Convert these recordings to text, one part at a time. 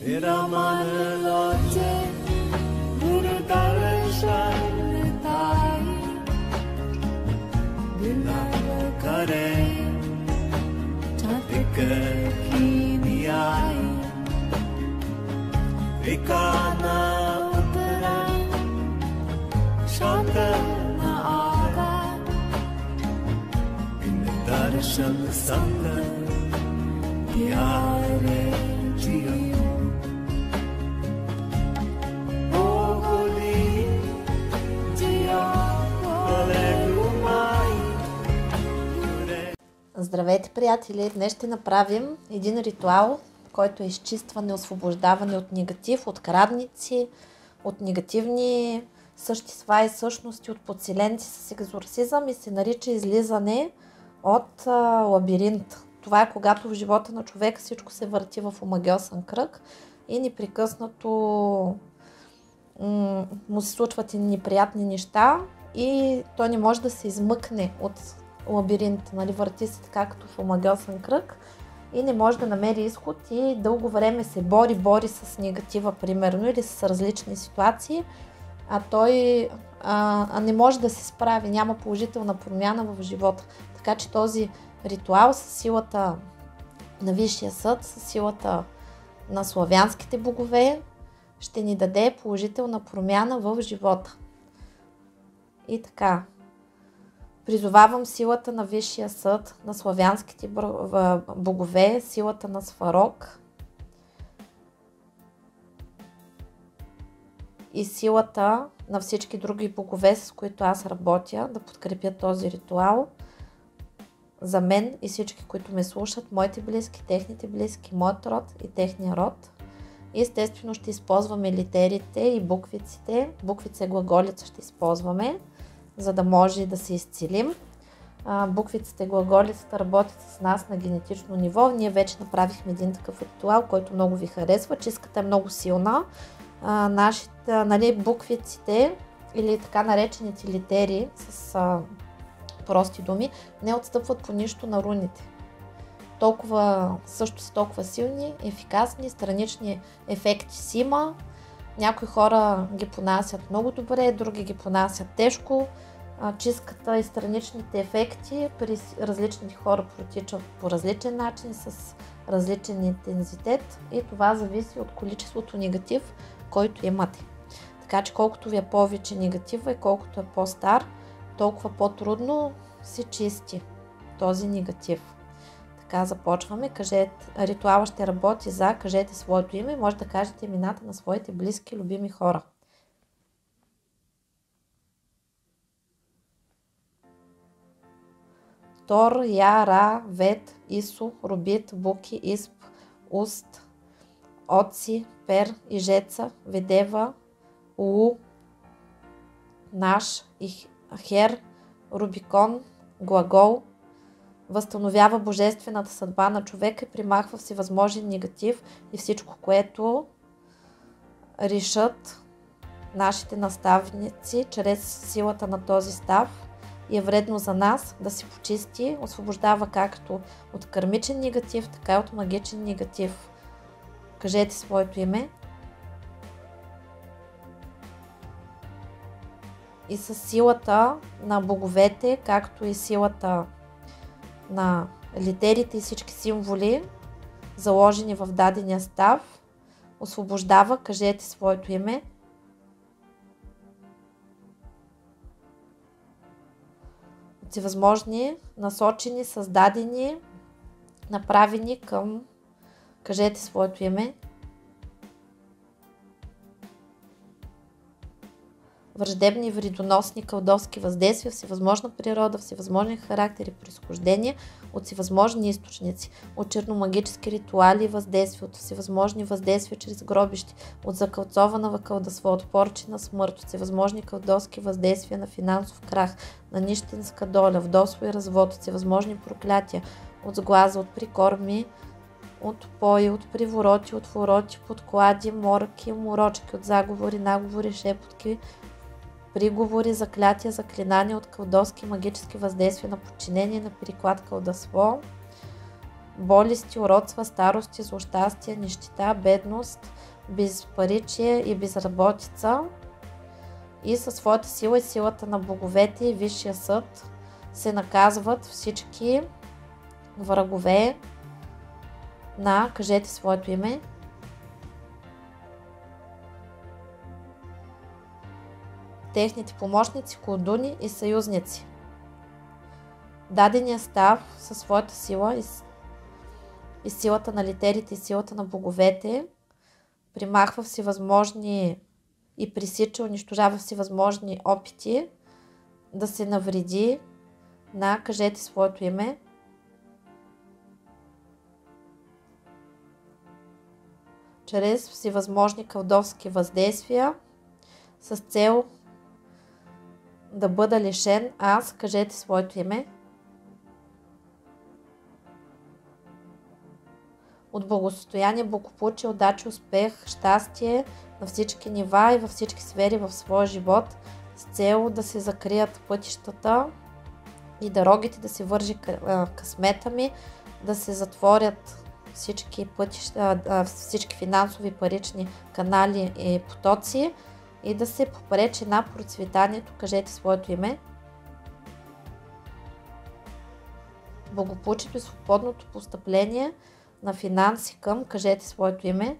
Viramanılace Burudarışanıday Dinagakare Chatikakiniay Vikana Utara Shantana Aga Darshan Sangha Pyare Jiyo Ogoli Jiyo Олегумай. Здравейте, приятели! Днес ще направим един ритуал, който е изчистване, освобождаване от негатив, от крадници, от негативни същества и същности, от подселенци с екзорсизъм и се нарича излизане от лабиринт. Това е когато в живота на човека всичко се върти в омагьосан кръг и непрекъснато му се случват и неприятни неща и той не може да се измъкне от лабиринт. Нали? Върти се така като в омагьосан кръг и не може да намери изход и дълго време се бори с негатива, примерно, или с различни ситуации, а той не може да се справи, няма положителна промяна в живота. Така че този ритуал със силата на Висшия съд, със силата на славянските богове ще ни даде положителна промяна в живота. И така, призовавам силата на Висшия съд, на славянските богове, силата на Сварог и силата на всички други богове, с които аз работя, да подкрепят този ритуал за мен и всички, които ме слушат, моите близки, техните близки, моят род и техния род. И естествено ще използваме литерите и буквиците. Буквица и глаголица ще използваме, за да може да се изцелим. Буквицата и глаголицата работят с нас на генетично ниво. Ние вече направихме един такъв ритуал, който много ви харесва. Чистката е много силна. Нашите, буквиците или така наречените литери с прости думи не отстъпват по нищо на руните. Също са толкова силни, ефикасни, странични ефекти си има. Някои хора ги понасят много добре, други ги понасят тежко. Чистката и страничните ефекти при различните хора протичат по различен начин, с различен интензитет и това зависи от количеството негатив, който имате. Така че колкото ви е повече негатива и колкото е по-стар, толкова по-трудно се чисти този негатив. Така започваме. Ритуала ще работи за кажете своето име. Може да кажете имената на своите близки, любими хора. Тор, Я, Ра, Вет, Исо, Рубит, Буки, Исп, Уст, Отси, Пер, Ижеца, Ведева, Уу, Наш, Хер, Рубикон, Глагол. Възстановява божествената съдба на човека и примахва всевъзможен негатив и всичко, което решат нашите наставници чрез силата на този став и е вредно за нас да се почисти, освобождава както от кармичен негатив, така и от магичен негатив. Кажете своето име. И с силата на боговете, както и силата на литерите и всички символи, заложени в дадения став, освобождава, кажете своето име. Всевъзможни, насочени, създадени, направени към, кажете своето име. Враждебни, вредоносни, кълдовски въздействия, всевъзможна природа, всевъзможни характери, произхождение от всевъзможни източници, от черномагически ритуали и въздействия, от всевъзможни въздействия чрез гробищи, от закълцована вакълдъсва, от порчена смърт, от всевъзможни кълдовски въздействия на финансов крах, на нищенска доля, вдовство и развод, от всевъзможни проклятия, от сглаза, от прикорми, от пои, от привороти, от вороти, подклади, морки, морочки, от заговори, наговори, шепотки, приговори, заклятия, заклинания, от кълдовски магически въздействия на подчинение, на переклад кълдъсво, болести, уродства, старости, злощастие, нищета, бедност, безпаричие и безработица. И със своята сила и силата на боговете и Висшия съд се наказват всички врагове на, кажете своето име, техните помощници, колдуни и съюзници. Дадения став със своята сила и силата на литерите и силата на боговете примахва всевъзможни и пресича, унищожава всевъзможни опити да се навреди на, кажете своето име, чрез всевъзможни колдовски въздействия с цел да бъда лишен аз, кажете своето име, от благосостояние, благополучие, удача, успех, щастие на всички нива и във всички сфери в своя живот, с цел да се закрият пътищата и дорогите, да се вържи късмета ми, да се затворят всички пътища, всички финансови парични канали и потоци и да се попречи на процветанието, кажете своето име, благополучието и свободното постъпление на финанси към, кажете своето име,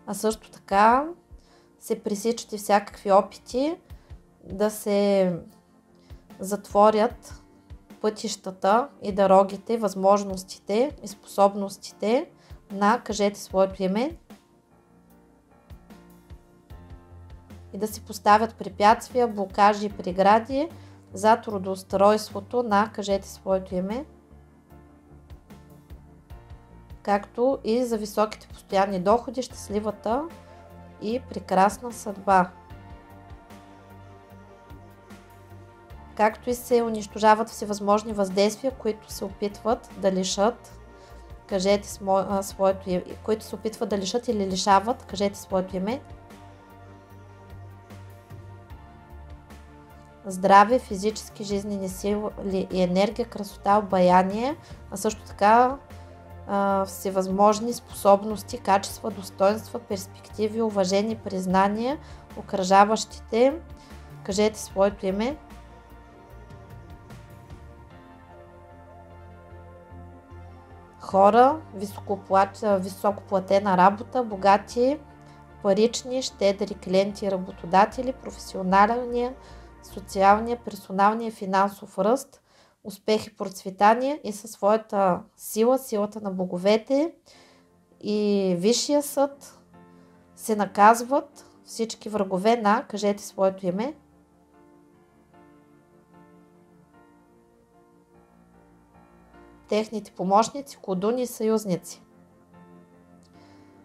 а също така се пресичат и всякакви опити да се затворят пътищата и дорогите, възможностите и способностите на, кажете своето име, и да се поставят препятствия, блокажи и прегради за трудоустройството на, кажете своето име, както и за високите постоянни доходи, щастливата и прекрасна съдба. Както и се унищожават всевъзможни въздействия, които се опитват да лишат, кажете своето име, които се опитват да лишат или лишават, кажете своето име, здраве, физически жизнени сили и енергия, красота, обаяние, а също така всевъзможни способности, качества, достоинства, перспективи, уважение, признание, окръжаващите, кажете своето име, хора, високоплатена работа, богати, парични, щедри клиенти и работодатели, професионалния, социалния, персоналния финансов ръст, успех и процветание и със своята сила, силата на боговете и Висшия съд се наказват всички врагове на, кажете своето име, техните помощници, колдуни и съюзници.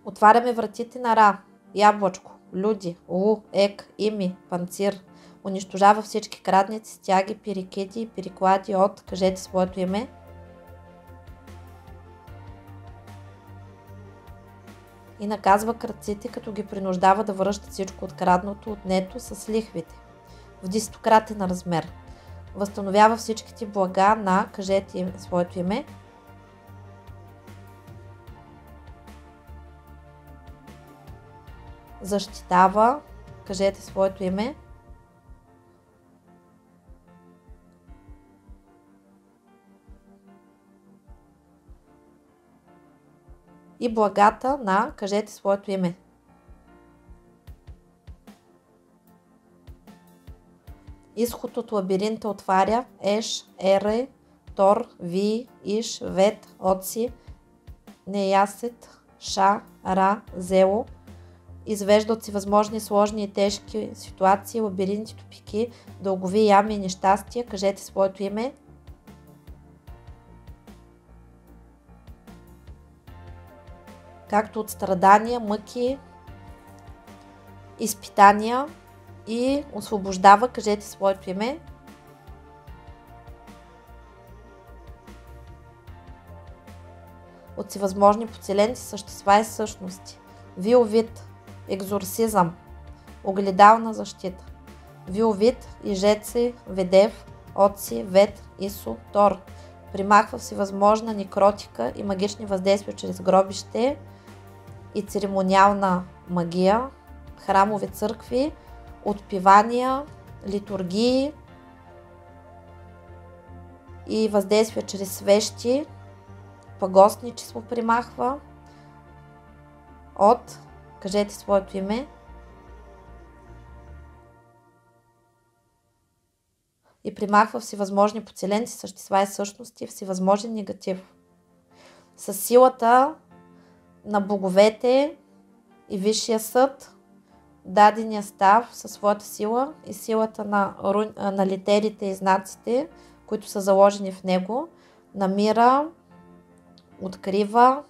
Отваряме вратите на Ра, Яблъчко, Люди, Лу, Ек, Ими, Панцир. Унищожава всички крадници, стяги, перекиди и переклади от, кажете своето име, и наказва крадците, като ги принуждава да връщат всичко открадното, отнето с лихвите в 10-кратен размер. Възстановява всичките блага на, кажете своето име, защитава, кажете своето име, и благата на, кажете своето име. Изход от лабиринта отваря Еш, Ере, Тор, Ви, Иш, Вет, Отси, Неясет, Ша, Ра, Зело. Извежда от всевъзможни сложни и тежки ситуации, лабиринти, тупики, дългови ями и нещастия, кажете своето име. Както от страдания, мъки, изпитания, и освобождава, кажете своето име. От всевъзможни подселените същества и същности. Вилвид, екзорсизъм, огледална защита. Вилвид и Жеци, Ведев, Отси, Вет, Исо, Тор. Примахва всевъзможна некротика и магични въздействия чрез гробище и церемониална магия, храмови църкви, отпевания, литургии и въздействия чрез свещи, пагостничество примахва от, кажете своето име, и примахва всевъзможни подселенци, същества и същности, всевъзможен негатив. С силата на боговете и Висшия съд, дадения став със своята сила и силата на литерите и знаците, които са заложени в него, намира, открива,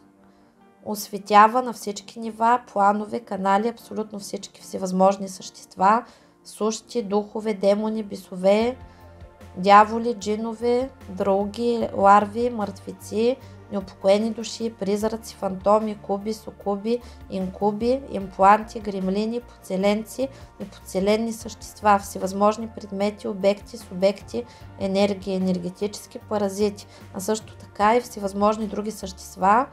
осветява на всички нива, планове, канали, абсолютно всички всевъзможни същества, сущи, духове, демони, бисове, дяволи, джинове, други, ларви, мъртвици, неупокоени души, призраци, фантоми, куби, сукуби, инкуби, импланти, гремлини, подселенци и подселени същества, всевъзможни предмети, обекти, субекти, енергии, енергетически паразити, а също така и всевъзможни други същества,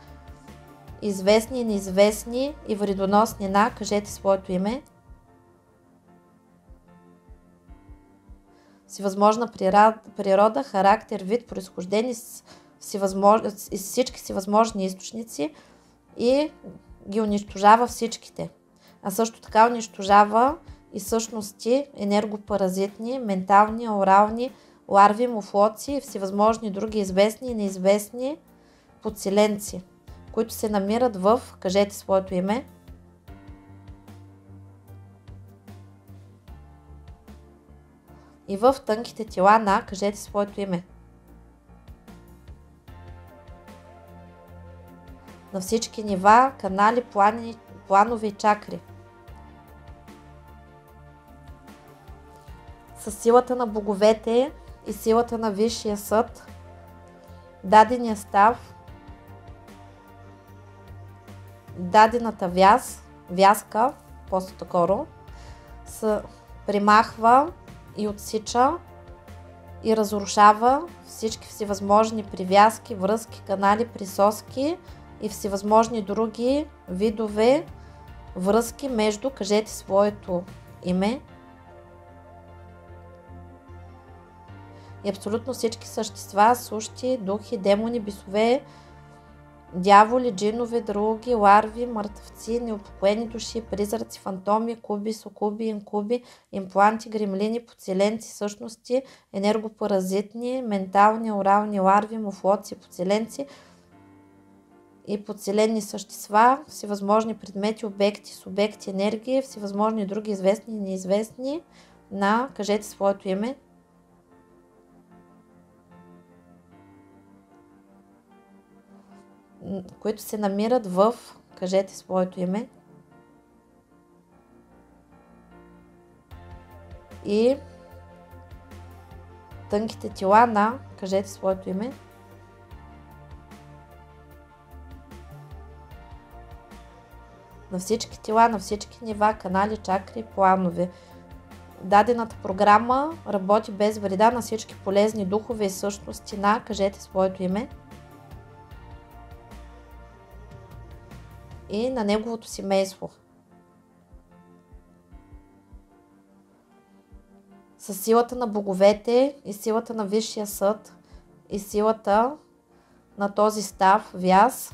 известни и неизвестни и вредоносни на, кажете своето име, всевъзможна природа, характер, вид, произхождение с всички всевъзможни източници и ги унищожава всичките. А също така унищожава и същности енергопаразитни, ментални, аурални, ларви, муфлоци и всевъзможни други известни и неизвестни подселенци, които се намират в, кажете своето име, и в тънките тела на, кажете своето име. На всички нива, канали, планове и чакри. С силата на боговете и силата на Висшия съд, дадения став, дадената вязка, по-скоро, се примахва и отсича и разрушава всички всевъзможни привязки, връзки, канали, присоски и всевъзможни други видове връзки между, кажете своето име, и абсолютно всички същества, сущи, духи, демони, бисове, дяволи, джинове, други, ларви, мъртвци, неупокоени души, призраци, фантоми, куби, сукуби, инкуби, импланти, гремлини, подселенци, същности, енергопаразитни, ментални, орални, ларви, муфлоци, подселенци и подселени същества, всевъзможни предмети, обекти, субекти, енергии, всевъзможни други известни и неизвестни на, кажете своето име, които се намират в, кажете своето име, и тънките тела на, кажете своето име, на всички тела, на всички нива, канали, чакри, планове. Дадената програма работи без вреда на всички полезни духове и същности на, кажете своето име, и на неговото семейство. С силата на боговете и силата на Висшия съд и силата на този став, вяз,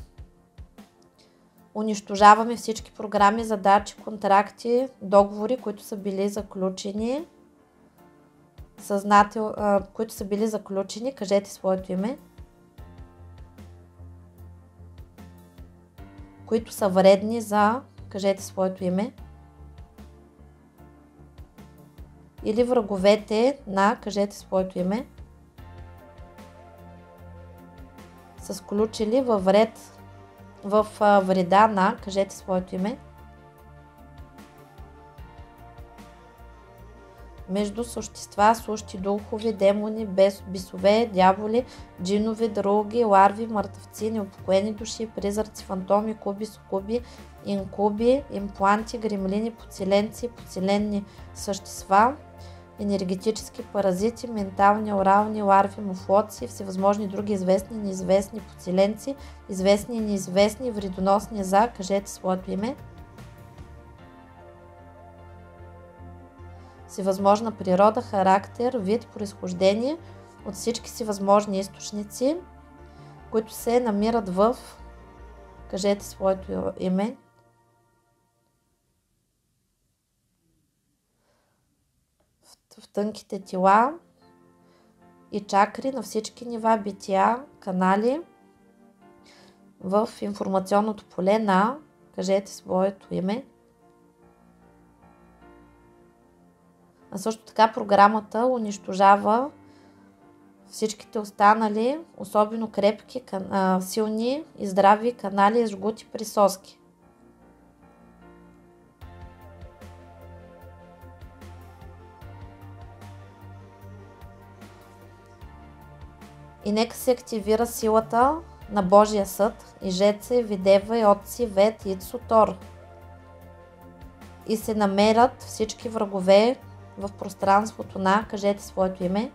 унищожаваме всички програми, задачи, контракти, договори, които са били заключени, които са били заключени, кажете своето име, които са вредни за, кажете своето име, или враговете на, кажете своето име, са сключили във вреда на, кажете своето име, между същества, сущи, духови, демони, бисове, дяволи, джинови, други, ларви, мъртвци, неупокоени души, призраци, фантоми, куби, сукуби, инкуби, импланти, гремлини, подселенци, подселени същества енергетически паразити, ментални, орални, ларви, муфлоци, всевъзможни други известни, неизвестни подселенци, известни и неизвестни, вредоносни за, кажете своето име. Всевъзможна природа, характер, вид, произхождение от всички си възможни източници, които се намират в, кажете своето име, в тънките тела и чакри на всички нива, бития, канали, в информационното поле на, кажете своето име. А също така програмата унищожава всичките останали, особено крепки, силни и здрави канали, жгути, присоски. И нека се активира силата на Божия съд и Жеце, Видева, и Отци, Вет, Ицо, Тор. И се намерят всички врагове в пространството на, кажете своето име.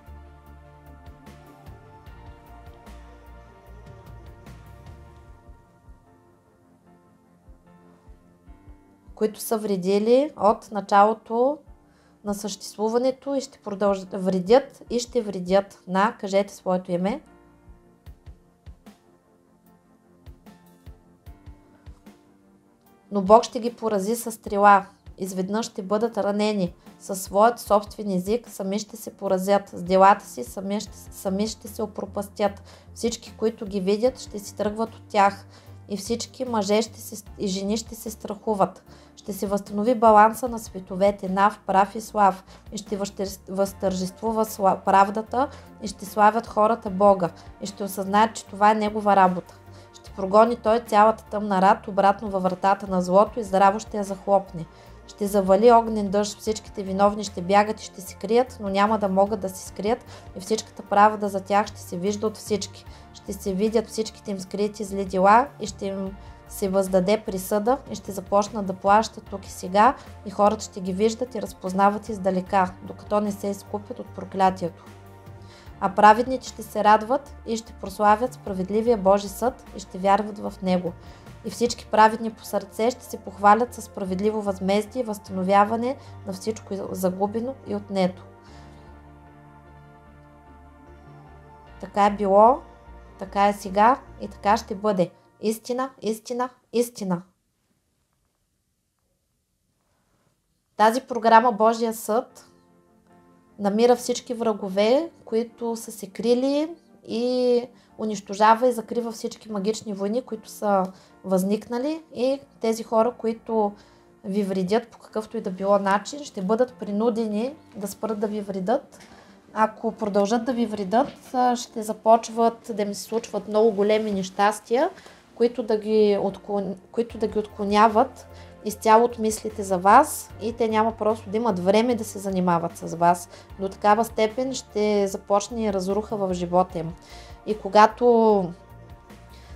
Които са вредили от началото на съществуването и ще продължат да вредят и ще вредят на, кажете своето име. Но Бог ще ги порази със стрела. Изведнъж ще бъдат ранени. Със своят собствен език сами ще се поразят. С делата си сами ще се опропастят. Всички, които ги видят, ще си тръгват от тях. И всички мъже и жени ще се страхуват. Ще се възстанови баланса на световете, Нав, прав и слав. И ще възтържествува правдата и ще славят хората Бога. И ще осъзнаят, че това е Негова работа. Ще прогони Той цялата тъмна рад обратно във вратата на злото и здраво ще я захлопне. Ще завали огнен дъжд, всичките виновни ще бягат и ще се крият, но няма да могат да се скрият и всичката правда за тях ще се вижда от всички. Ще се видят всичките им скрити зли дела и ще им се въздаде присъда и ще започнат да плащат тук и сега и хората ще ги виждат и разпознават издалека, докато не се изкупят от проклятието. А праведните ще се радват и ще прославят справедливия Божи съд и ще вярват в него. И всички праведни по сърце ще се похвалят със справедливо възмездие и възстановяване на всичко загубено и отнето. Така е било, така е сега и така ще бъде. Истина, истина, истина. Тази програма Божия съд намира всички врагове, които са се крили и унищожава и закрива всички магични войни, които са възникнали и тези хора, които ви вредят по какъвто и да било начин, ще бъдат принудени да спрат да ви вредят. Ако продължат да ви вредят, ще започват да им се случват много големи нещастия, които да ги отклоняват изцяло от мислите за вас и те няма просто да имат време да се занимават с вас. До такава степен ще започне разруха в живота им. И когато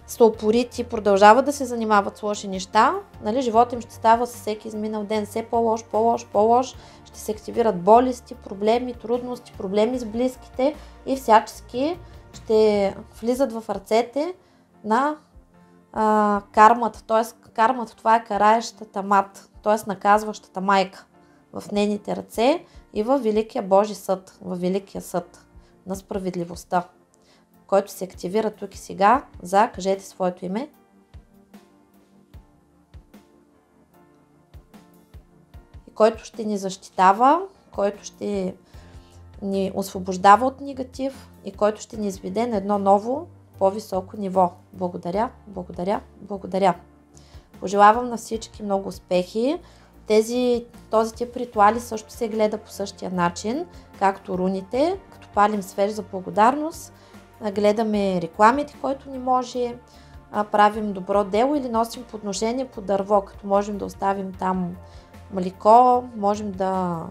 са упорити, продължават да се занимават с лоши неща, нали, живота им ще става със всеки изминал ден все по-лош, по-лош, по-лош. Ще се активират болести, проблеми, трудности, проблеми с близките и всячески ще влизат в ръцете на кармата. Т.е. кармата, това е караещата мат, т.е. наказващата майка в нейните ръце и във Великия Божи съд, във Великия съд на справедливостта, който се активира тук и сега за, кажете своето име. И който ще ни защитава, който ще ни освобождава от негатив и който ще ни изведе на едно ново, по-високо ниво. Благодаря, благодаря, благодаря. Пожелавам на всички много успехи. Този тип ритуали също се гледа по същия начин, както руните, като палим свеж за благодарност, гледаме рекламите, който ни може, правим добро дело или носим подношение по дърво, като можем да оставим там млеко, можем да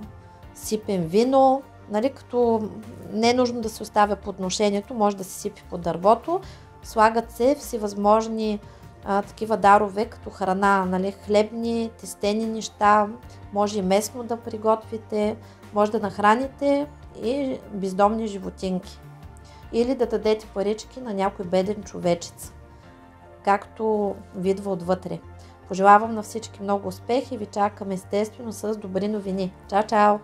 сипем вино, нали, като не е нужно да се оставя подношението, може да се сипи по дървото, слагат се всевъзможни такива дарове, като храна, нали, хлебни, тестени неща, може и местно да приготвите, може да нахраните и бездомни животинки. Или да дадете парички на някой беден човечец, както видва отвътре. Пожелавам на всички много успех и ви чакам естествено с добри новини. Чао, чао!